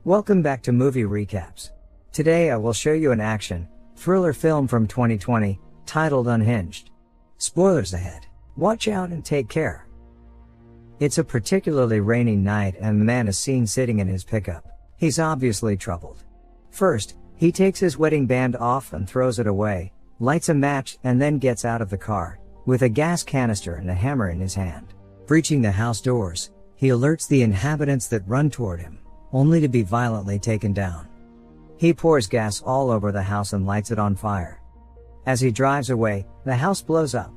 Welcome back to Movie Recaps. Today I will show you an action, thriller film from 2020, titled Unhinged. Spoilers ahead. Watch out and take care. It's a particularly rainy night and the man is seen sitting in his pickup. He's obviously troubled. First, he takes his wedding band off and throws it away, lights a match and then gets out of the car, with a gas canister and a hammer in his hand. Breaching the house doors, he alerts the inhabitants that run toward him, only to be violently taken down. He pours gas all over the house and lights it on fire. As he drives away, the house blows up.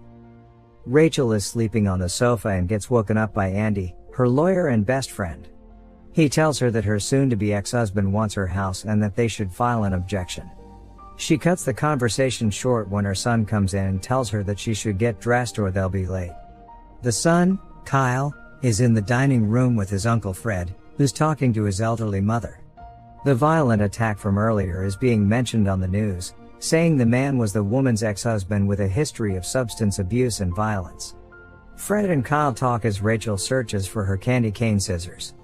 Rachel is sleeping on the sofa and gets woken up by Andy, her lawyer and best friend. He tells her that her soon-to-be ex-husband wants her house and that they should file an objection. She cuts the conversation short when her son comes in and tells her that she should get dressed or they'll be late. The son, Kyle, is in the dining room with his uncle Fred, who's talking to his elderly mother. The violent attack from earlier is being mentioned on the news, saying the man was the woman's ex-husband with a history of substance abuse and violence. Fred and Kyle talk as Rachel searches for her candy cane scissors.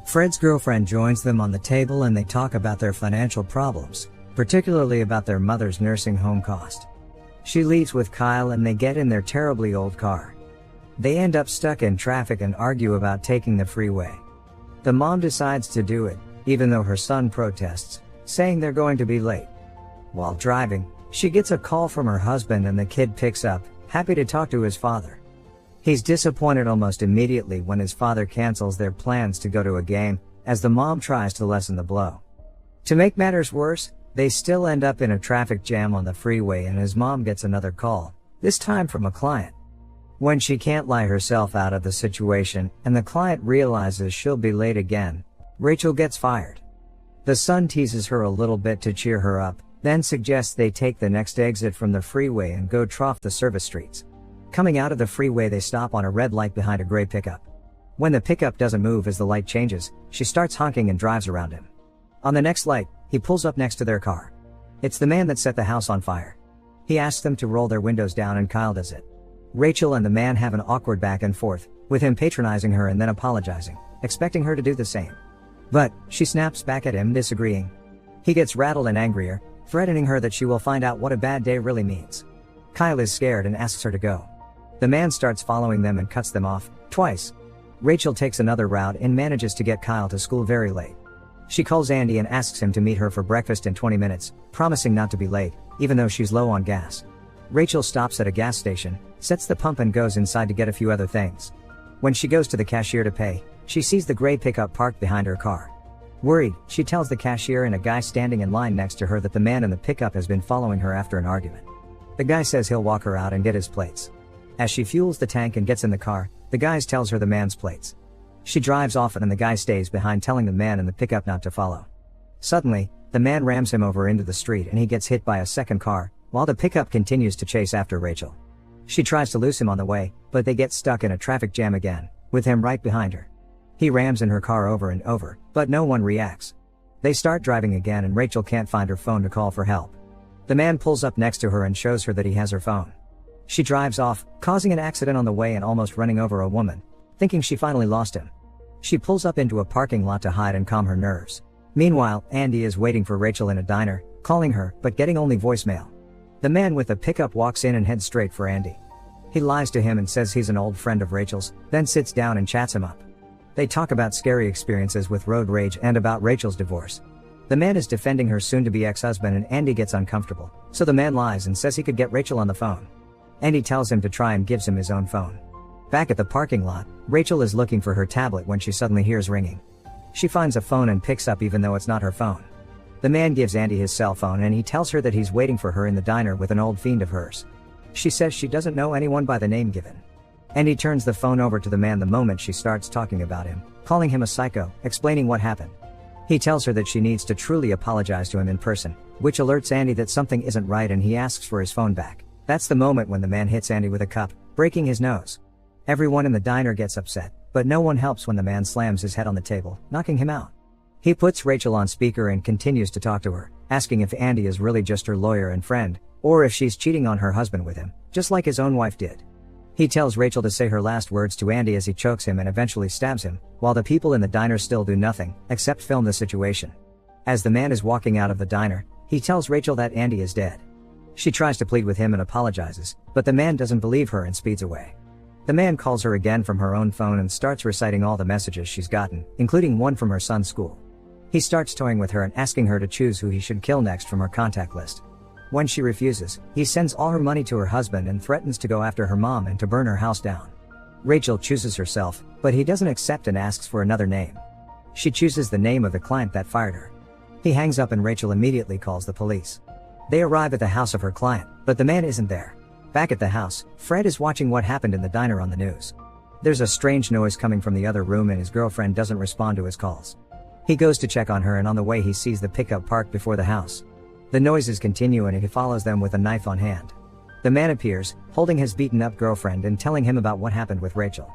Fred's girlfriend joins them on the table and they talk about their financial problems, particularly about their mother's nursing home cost. She leaves with Kyle and they get in their terribly old car. They end up stuck in traffic and argue about taking the freeway. The mom decides to do it, even though her son protests, saying they're going to be late. While driving, she gets a call from her husband and the kid picks up, happy to talk to his father. He's disappointed almost immediately when his father cancels their plans to go to a game, as the mom tries to lessen the blow. To make matters worse, they still end up in a traffic jam on the freeway and his mom gets another call, this time from a client. When she can't lie herself out of the situation and the client realizes she'll be late again, Rachel gets fired. The son teases her a little bit to cheer her up, then suggests they take the next exit from the freeway and go trough the service streets. Coming out of the freeway they stop on a red light behind a gray pickup. When the pickup doesn't move as the light changes, she starts honking and drives around him. On the next light, he pulls up next to their car. It's the man that set the house on fire. He asks them to roll their windows down and Kyle does it. Rachel and the man have an awkward back and forth, with him patronizing her and then apologizing, expecting her to do the same. But she snaps back at him, disagreeing. He gets rattled and angrier, threatening her that she will find out what a bad day really means. Kyle is scared and asks her to go. The man starts following them and cuts them off, twice. Rachel takes another route and manages to get Kyle to school very late. She calls Andy and asks him to meet her for breakfast in 20 minutes, promising not to be late, even though she's low on gas. Rachel stops at a gas station, sets the pump and goes inside to get a few other things. When she goes to the cashier to pay, she sees the gray pickup parked behind her car. Worried, she tells the cashier and a guy standing in line next to her that the man in the pickup has been following her after an argument. The guy says he'll walk her out and get his plates. As she fuels the tank and gets in the car, the guy tells her the man's plates. She drives off and the guy stays behind telling the man in the pickup not to follow. Suddenly, the man rams him over into the street and he gets hit by a second car, while the pickup continues to chase after Rachel. She tries to loose him on the way, but they get stuck in a traffic jam again, with him right behind her. He rams in her car over and over, but no one reacts. They start driving again and Rachel can't find her phone to call for help. The man pulls up next to her and shows her that he has her phone. She drives off, causing an accident on the way and almost running over a woman, thinking she finally lost him. She pulls up into a parking lot to hide and calm her nerves. Meanwhile, Andy is waiting for Rachel in a diner, calling her, but getting only voicemail. The man with the pickup walks in and heads straight for Andy. He lies to him and says he's an old friend of Rachel's, then sits down and chats him up. They talk about scary experiences with road rage and about Rachel's divorce. The man is defending her soon-to-be ex-husband and Andy gets uncomfortable, so the man lies and says he could get Rachel on the phone. Andy tells him to try and gives him his own phone. Back at the parking lot, Rachel is looking for her tablet when she suddenly hears ringing. She finds a phone and picks up even though it's not her phone. The man gives Andy his cell phone and he tells her that he's waiting for her in the diner with an old fiend of hers. She says she doesn't know anyone by the name given. Andy turns the phone over to the man the moment she starts talking about him, calling him a psycho, explaining what happened. He tells her that she needs to truly apologize to him in person, which alerts Andy that something isn't right and he asks for his phone back. That's the moment when the man hits Andy with a cup, breaking his nose. Everyone in the diner gets upset, but no one helps when the man slams his head on the table, knocking him out. He puts Rachel on speaker and continues to talk to her, asking if Andy is really just her lawyer and friend, or if she's cheating on her husband with him, just like his own wife did. He tells Rachel to say her last words to Andy as he chokes him and eventually stabs him, while the people in the diner still do nothing, except film the situation. As the man is walking out of the diner, he tells Rachel that Andy is dead. She tries to plead with him and apologizes, but the man doesn't believe her and speeds away. The man calls her again from her own phone and starts reciting all the messages she's gotten, including one from her son's school. He starts toying with her and asking her to choose who he should kill next from her contact list. When she refuses, he sends all her money to her husband and threatens to go after her mom and to burn her house down. Rachel chooses herself, but he doesn't accept and asks for another name. She chooses the name of the client that fired her. He hangs up and Rachel immediately calls the police. They arrive at the house of her client, but the man isn't there. Back at the house, Fred is watching what happened in the diner on the news. There's a strange noise coming from the other room and his girlfriend doesn't respond to his calls. He goes to check on her and on the way he sees the pickup parked before the house. The noises continue and he follows them with a knife on hand. The man appears, holding his beaten up girlfriend and telling him about what happened with Rachel.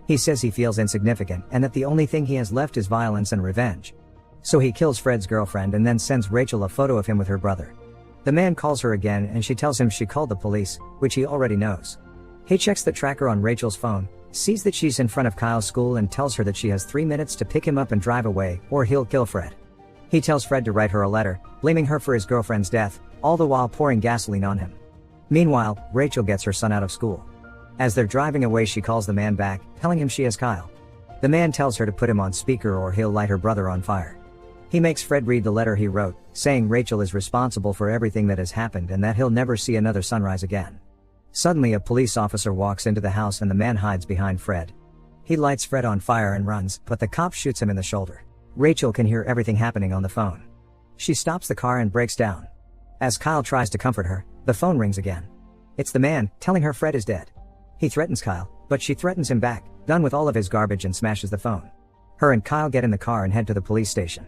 He says he feels insignificant and that the only thing he has left is violence and revenge. So he kills Fred's girlfriend and then sends Rachel a photo of him with her brother. The man calls her again and she tells him she called the police, which he already knows. He checks the tracker on Rachel's phone, sees that she's in front of Kyle's school and tells her that she has 3 minutes to pick him up and drive away, or he'll kill Fred. He tells Fred to write her a letter, blaming her for his girlfriend's death, all the while pouring gasoline on him. Meanwhile, Rachel gets her son out of school. As they're driving away she calls the man back, telling him she has Kyle. The man tells her to put him on speaker or he'll light her brother on fire. He makes Fred read the letter he wrote, saying Rachel is responsible for everything that has happened and that he'll never see another sunrise again. Suddenly a police officer walks into the house and the man hides behind Fred. He lights Fred on fire and runs, but the cop shoots him in the shoulder. Rachel can hear everything happening on the phone. She stops the car and breaks down. As Kyle tries to comfort her, the phone rings again. It's the man, telling her Fred is dead. He threatens Kyle, but she threatens him back, done with all of his garbage, and smashes the phone. Her and Kyle get in the car and head to the police station.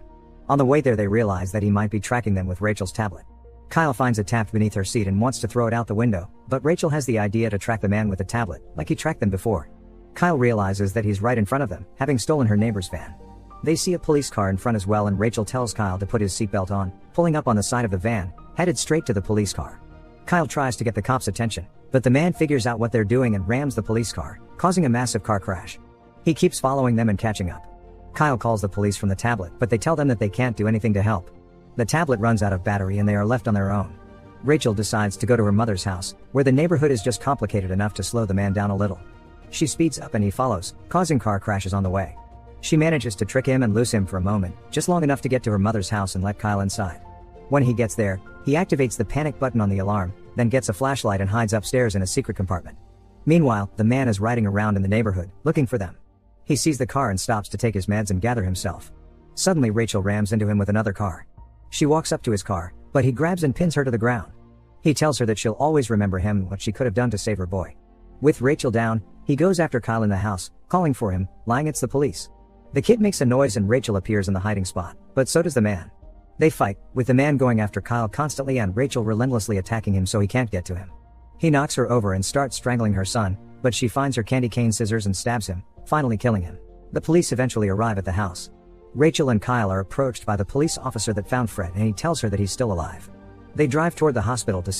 On the way there they realize that he might be tracking them with Rachel's tablet. Kyle finds it tapped beneath her seat and wants to throw it out the window, but Rachel has the idea to track the man with the tablet, like he tracked them before. Kyle realizes that he's right in front of them, having stolen her neighbor's van. They see a police car in front as well and Rachel tells Kyle to put his seatbelt on, pulling up on the side of the van, headed straight to the police car. Kyle tries to get the cops' attention, but the man figures out what they're doing and rams the police car, causing a massive car crash. He keeps following them and catching up. Kyle calls the police from the tablet, but they tell them that they can't do anything to help. The tablet runs out of battery and they are left on their own. Rachel decides to go to her mother's house, where the neighborhood is just complicated enough to slow the man down a little. She speeds up and he follows, causing car crashes on the way. She manages to trick him and lose him for a moment, just long enough to get to her mother's house and let Kyle inside. When he gets there, he activates the panic button on the alarm, then gets a flashlight and hides upstairs in a secret compartment. Meanwhile, the man is riding around in the neighborhood, looking for them. He sees the car and stops to take his meds and gather himself. Suddenly Rachel rams into him with another car. She walks up to his car, but he grabs and pins her to the ground. He tells her that she'll always remember him and what she could have done to save her boy. With Rachel down, he goes after Kyle in the house, calling for him, lying it's the police. The kid makes a noise and Rachel appears in the hiding spot, but so does the man. They fight, with the man going after Kyle constantly and Rachel relentlessly attacking him so he can't get to him. He knocks her over and starts strangling her son, but she finds her candy cane scissors and stabs him, finally killing him. The police eventually arrive at the house. Rachel and Kyle are approached by the police officer that found Fred and he tells her that he's still alive. They drive toward the hospital to